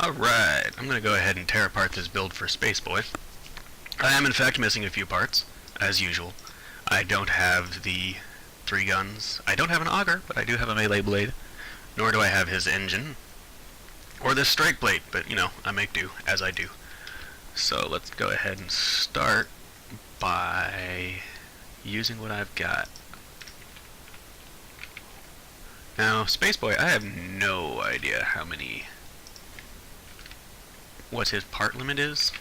Alright, I'm going to go ahead and tear apart this build for Spaceboys. I am in fact missing a few parts, as usual. I don't have the 3 guns. I don't have an auger, but I do have a melee blade. Nor do I have his engine. Or this strike blade, but you know, I make do as I do. So let's go ahead and start by using what I've got. Now, Spaceboy, I have no idea what his part limit is.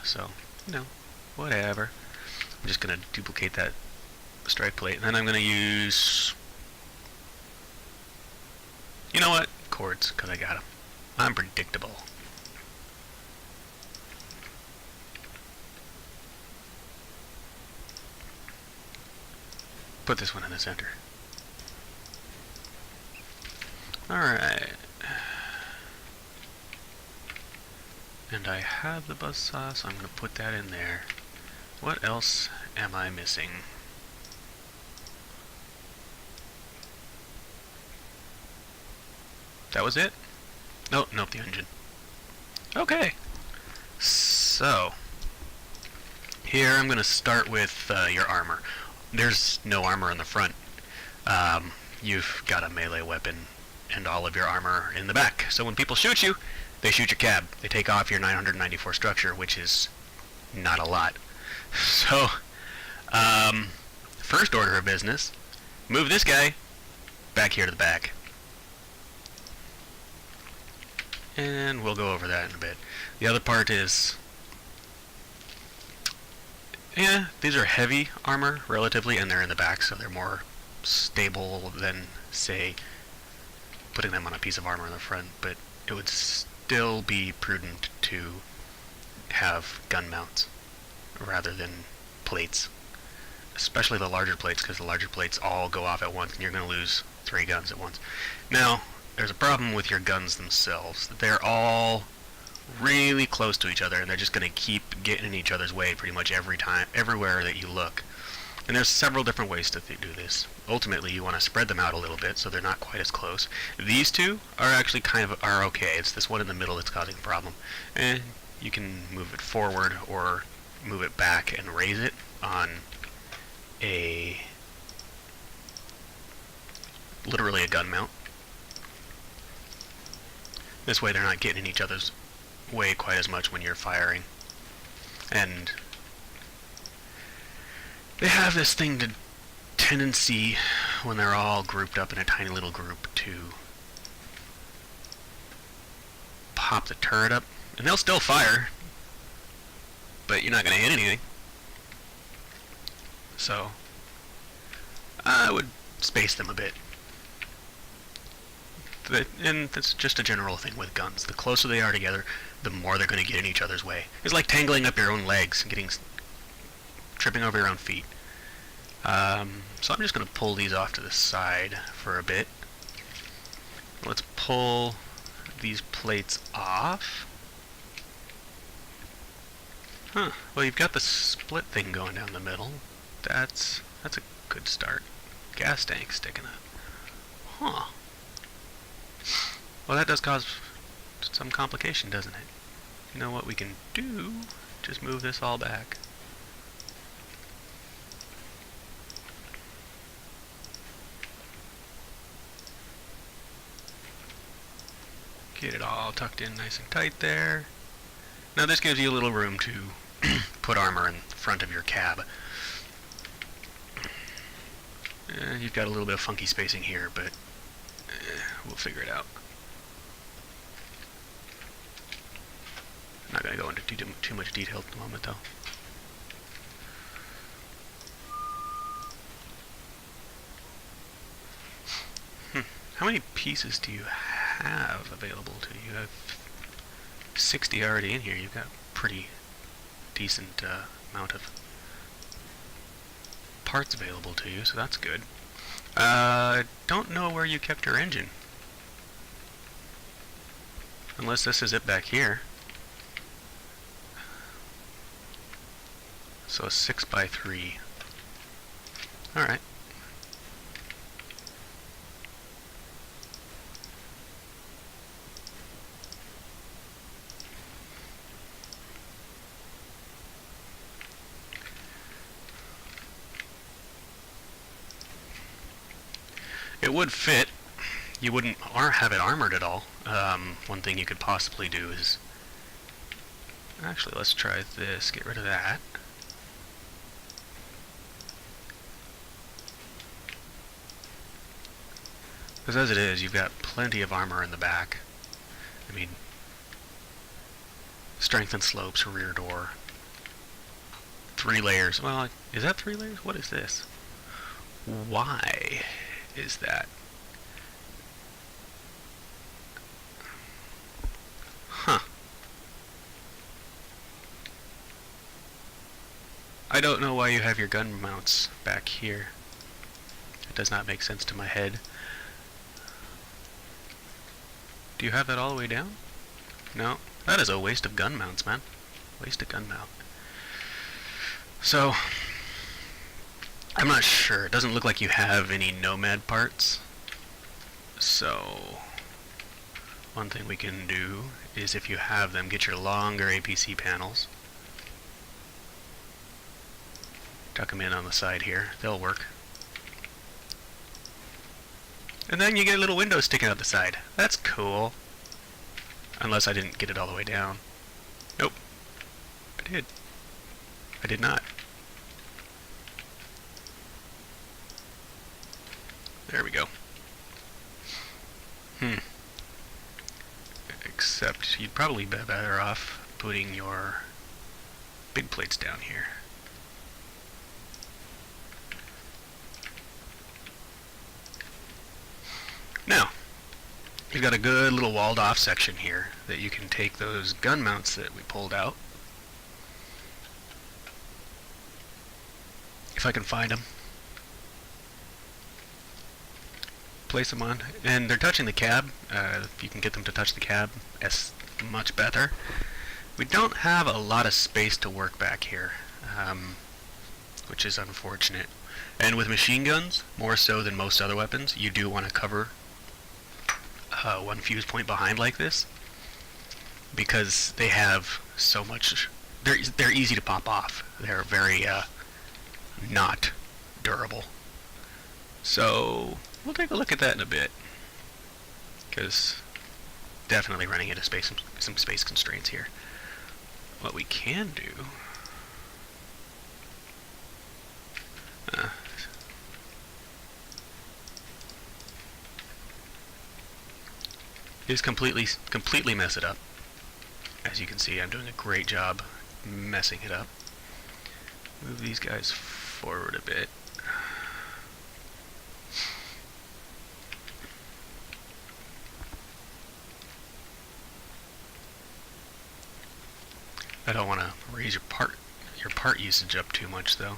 So, you know, whatever. I'm just going to duplicate that strike plate, and then I'm going to use... You know what? Cords, because I got them. I'm predictable. Put this one in the center. Alright. And I have the buzzsaw, so I'm going to put that in there. What else am I missing? That was it? Nope, the engine. Okay. So, here I'm going to start with your armor. There's no armor in the front. You've got a melee weapon and all of your armor in the back. So when people shoot you, they shoot your cab. They take off your 994 structure, which is not a lot. So, first order of business, move this guy back here to the back. And we'll go over that in a bit. The other part is, yeah, these are heavy armor, relatively, and they're in the back, so they're more stable than, say, putting them on a piece of armor in the front, but it would still be prudent to have gun mounts rather than plates, especially the larger plates, because the larger plates all go off at once and you're going to lose 3 guns at once. Now, there's a problem with your guns themselves. They're all really close to each other, and they're just going to keep getting in each other's way pretty much everywhere that you look. And there's several different ways to do this. Ultimately, you want to spread them out a little bit so they're not quite as close. These two are actually are okay. It's this one in the middle that's causing a problem. And you can move it forward or move it back and raise it on literally a gun mount. This way they're not getting in each other's way quite as much when you're firing. And they have this tendency when they're all grouped up in a tiny little group to pop the turret up. And they'll still fire, but you're not going to hit anything. So I would space them a bit. And that's just a general thing with guns. The closer they are together, the more they're going to get in each other's way. It's like tangling up your own legs and tripping over your own feet. So I'm just going to pull these off to the side for a bit. Let's pull these plates off. Huh. Well, you've got the split thing going down the middle. That's a good start. Gas tank sticking up. Huh. Well, that does cause some complication, doesn't it? You know what we can do? Just move this all back. Get it all tucked in nice and tight there. Now this gives you a little room to put armor in front of your cab. You've got a little bit of funky spacing here, but we'll figure it out. I'm not going to go into too much detail at the moment, though. How many pieces do you have available to you? You have 60 already in here. You've got a pretty decent amount of parts available to you, so that's good. I don't know where you kept your engine. Unless this is it back here. So a 6x3. Alright. It would fit. You wouldn't have it armored at all. One thing you could possibly do is... Actually, let's try this. Get rid of that. Because as it is, you've got plenty of armor in the back. I mean, strength and slopes, rear door. 3 layers. Well, is that 3 layers? What is this? Why is that? Huh. I don't know why you have your gun mounts back here. It does not make sense to my head. Do you have that all the way down? No. That is a waste of gun mounts, man. Waste of gun mount. So, I'm not sure. It doesn't look like you have any Nomad parts. So, one thing we can do is, if you have them, get your longer APC panels. Tuck them in on the side here. They'll work. And then you get a little window sticking out the side. That's cool. Unless I didn't get it all the way down. Nope. I did. I did not. There we go. Except you'd probably be better off putting your big plates down here. Now, you've got a good little walled off section here that you can take those gun mounts that we pulled out. If I can find them. Place them on. And they're touching the cab. If you can get them to touch the cab, that's much better. We don't have a lot of space to work back here, which is unfortunate. And with machine guns, more so than most other weapons, you do want to cover one fuse point behind like this, because they have so much. They're easy to pop off. They're very not durable. So we'll take a look at that in a bit, because definitely running into some space constraints here. What we can do is completely mess it up. As you can see, I'm doing a great job messing it up. Move these guys forward a bit. I don't want to raise your part usage up too much, though.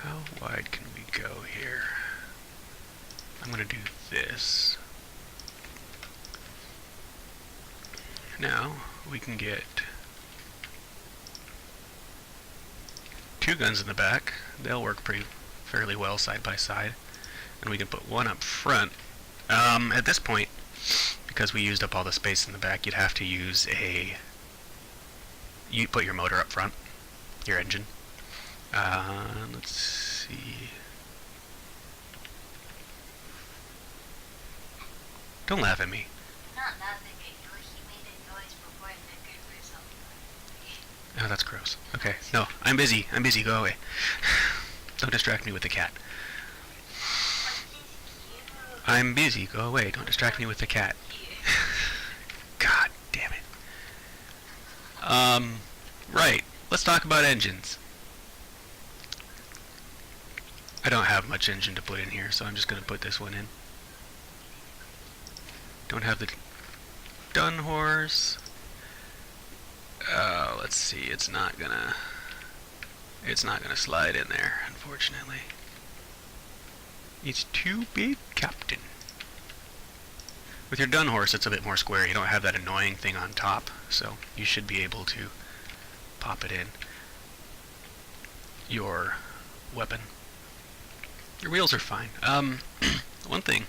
How wide can we go here? I'm going to do this. Now we can get 2 guns in the back. They'll work fairly well side by side, and we can put one up front. At this point, because we used up all the space in the back, you'd have to use you put your motor up front, your engine. Let's see. Don't laugh at me. Not laughing at you. He made a noise before I figured for something. Oh, that's gross. Okay. No, I'm busy. I'm busy. Go away. Don't distract me with the cat. I'm busy. Go away. Don't distract me with the cat. God damn it. Right. Let's talk about engines. I don't have much engine to put in here, so I'm just going to put this one in. Don't have the Dun horse. Let's see. It's not gonna slide in there, unfortunately. It's too big, Captain. With your Dun horse, it's a bit more square. You don't have that annoying thing on top, so you should be able to pop it in your weapon. Your wheels are fine. One thing,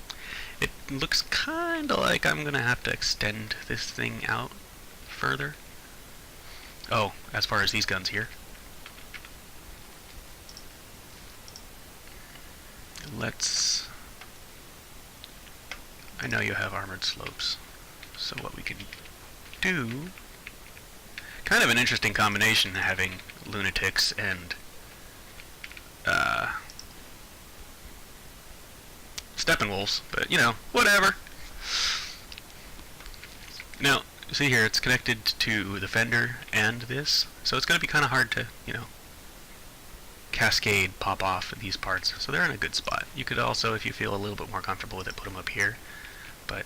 it looks kind of like I'm gonna have to extend this thing out further. Oh, as far as these guns here. let's... I know you have armored slopes, so what we can do... Kind of an interesting combination having lunatics and Steppenwolves, but you know, whatever. Now, see here, it's connected to the fender and this, so it's going to be kind of hard to, you know, cascade pop off these parts. So they're in a good spot. You could also, if you feel a little bit more comfortable with it, put them up here, but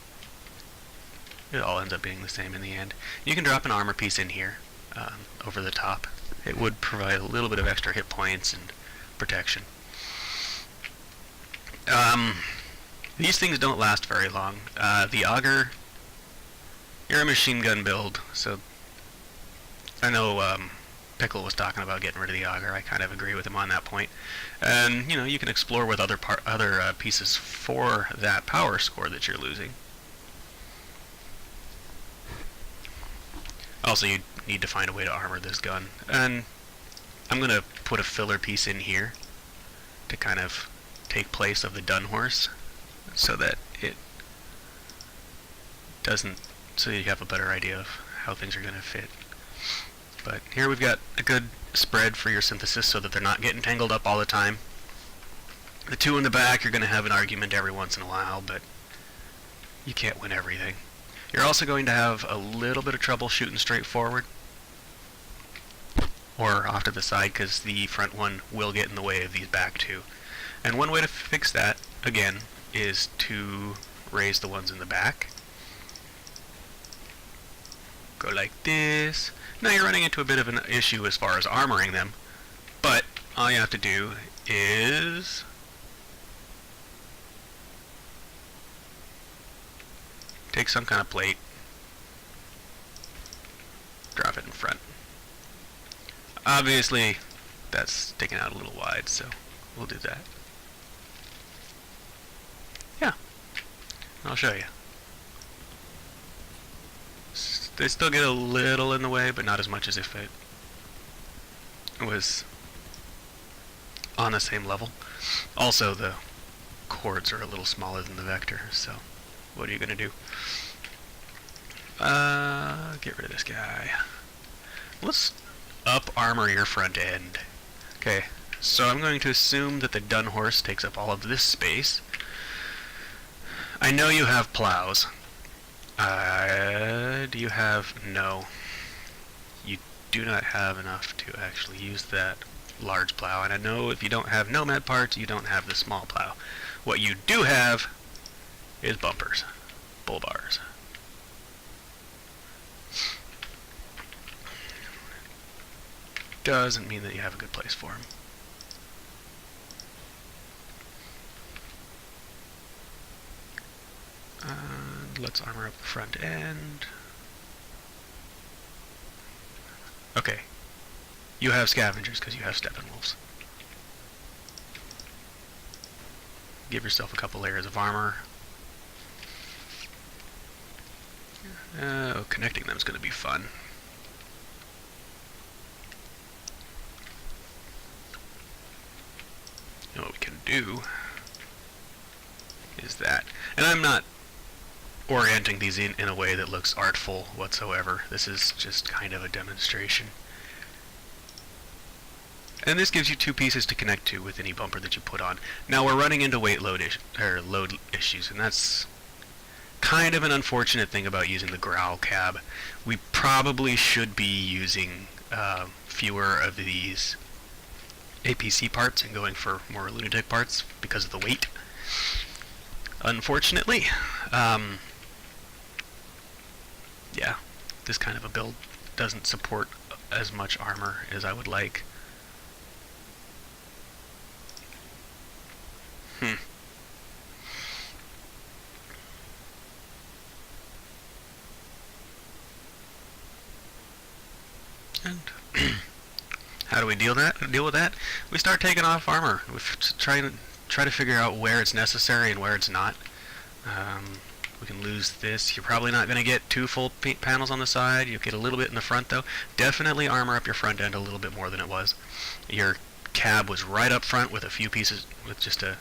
it all ends up being the same in the end. You can drop an armor piece in here over the top. It would provide a little bit of extra hit points and protection. These things don't last very long. The auger, you're a machine gun build, so I know Pickle was talking about getting rid of the auger. I kind of agree with him on that point. And you know, you can explore with other pieces for that power score that you're losing. Also, you need to find a way to armor this gun, and I'm gonna put a filler piece in here to kind of take place of the dun horse, so that it doesn't, so you have a better idea of how things are gonna fit. But here we've got a good spread for your synthesis so that they're not getting tangled up all the time. The two in the back, you're gonna have an argument every once in a while, but you can't win everything. You're also going to have a little bit of trouble shooting straight forward or off to the side, because the front one will get in the way of these back two. And one way to fix that, again, is to raise the ones in the back. Go like this. Now you're running into a bit of an issue as far as armoring them, but all you have to do is take some kind of plate, drop it in front. Obviously, that's sticking out a little wide, so we'll do that. Yeah, I'll show you. They still get a little in the way, but not as much as if it was on the same level. Also, the chords are a little smaller than the vector, so what are you going to do? Get rid of this guy. Let's up armor your front end. Okay, so I'm going to assume that the dun horse takes up all of this space. I know you have plows. Do you have... No. You do not have enough to actually use that large plow, and I know if you don't have nomad parts, you don't have the small plow. What you do have is bumpers. Bull bars. Doesn't mean that you have a good place for them. Let's armor up the front end. Okay. You have scavengers because you have Steppenwolves. Give yourself a couple layers of armor. Connecting them is going to be fun. You know what we can do is that. And I'm not orienting these in a way that looks artful whatsoever. This is just kind of a demonstration. And this gives you two pieces to connect to with any bumper that you put on. Now we're running into load issues, and that's kind of an unfortunate thing about using the growl cab. We probably should be using fewer of these APC parts and going for more lunatic parts because of the weight. Unfortunately, yeah, this kind of a build doesn't support as much armor as I would like. And how do we deal with that? We start taking off armor. We try to figure out where it's necessary and where it's not. We can lose this. You're probably not going to get two full panels on the side. You'll get a little bit in the front, though. Definitely armor up your front end a little bit more than it was. Your cab was right up front with a few pieces, with just a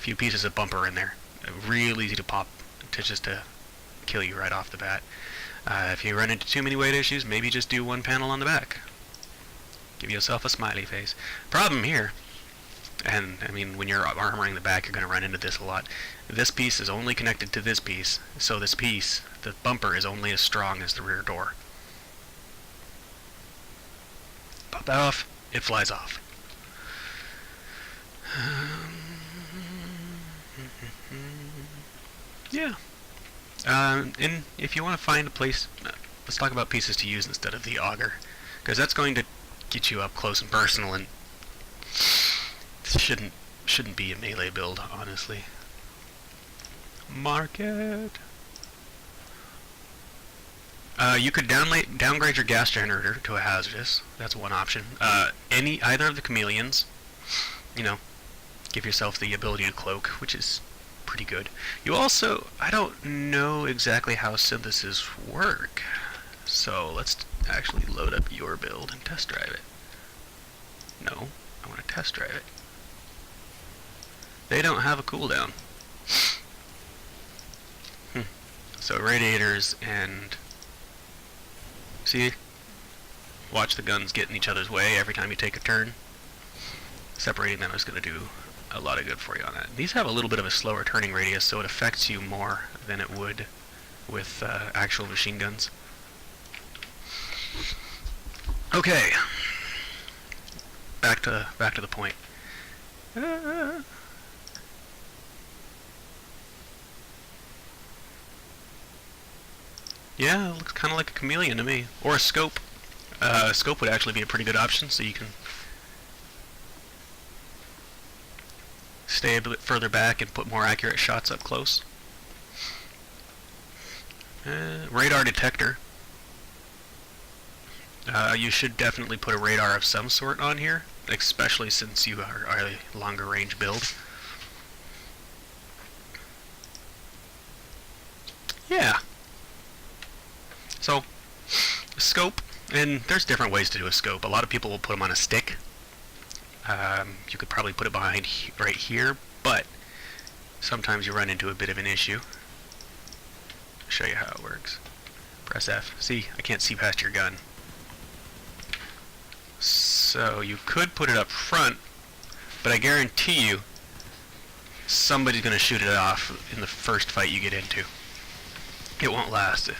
few pieces of bumper in there. Real easy to pop, to kill you right off the bat. If you run into too many weight issues, maybe just do one panel on the back. Give yourself a smiley face. Problem here, and I mean when you're armoring the back, you're going to run into this a lot. This piece is only connected to this piece, so this piece, the bumper, is only as strong as the rear door. Pop that off, it flies off. Yeah. And if you want to find a place, let's talk about pieces to use instead of the auger, because that's going to get you up close and personal, and shouldn't be a melee build, honestly. Market. You could downgrade your gas generator to a hazardous. That's one option. Either of the chameleons, give yourself the ability to cloak, which is pretty good. You also, I don't know exactly how synthesis work, so let's actually load up your build and test drive it. No, I want to test drive it. They don't have a cooldown. So radiators and... See? Watch the guns get in each other's way every time you take a turn. Separating them is going to do a lot of good for you on that. These have a little bit of a slower turning radius, so it affects you more than it would with actual machine guns. Okay. Back to the point. Yeah, it looks kind of like a chameleon to me. Or a scope. A scope would actually be a pretty good option, so you can stay a bit further back and put more accurate shots up close. Radar detector. You should definitely put a radar of some sort on here, especially since you are a longer range build. Yeah. So, scope, and there's different ways to do a scope. A lot of people will put them on a stick. You could probably put it behind right here, but sometimes you run into a bit of an issue. I'll show you how it works. Press F. See, I can't see past your gun. So you could put it up front, but I guarantee you somebody's going to shoot it off in the first fight you get into. It won't last.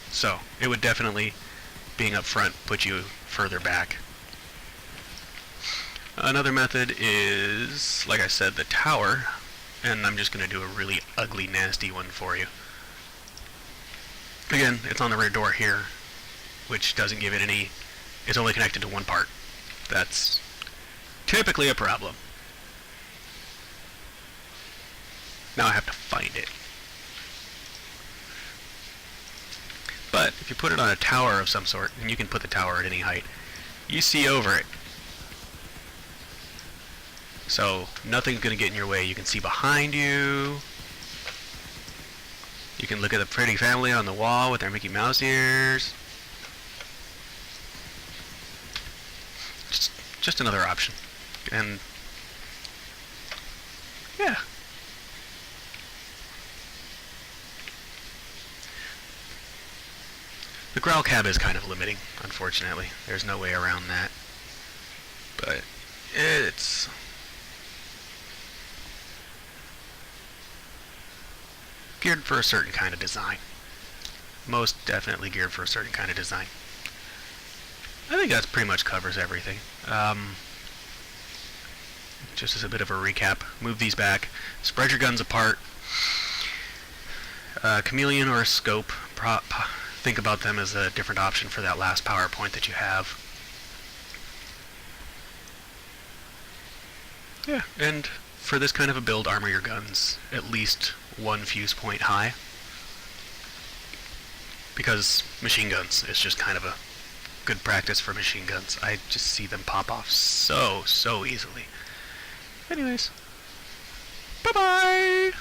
So it would definitely, being up front, put you further back. Another method is, like I said, the tower, and I'm just going to do a really ugly, nasty one for you. Again, it's on the rear door here, which doesn't give it any... It's only connected to one part. That's typically a problem. Now I have to find it. But if you put it on a tower of some sort, and you can put the tower at any height, you see over it. So nothing's going to get in your way. You can see behind you. You can look at the pretty family on the wall with their Mickey Mouse ears. Just another option. And yeah. The growl cab is kind of limiting, unfortunately. There's no way around that. But it's geared for a certain kind of design. Most definitely geared for a certain kind of design. I think that pretty much covers everything. Just as a bit of a recap, move these back, spread your guns apart. Chameleon or a scope, think about them as a different option for that last PowerPoint that you have. Yeah, and for this kind of a build, armor your guns at least one fuse point high. Because machine guns is just kind of a good practice for machine guns. I just see them pop off so easily. Anyways, bye-bye!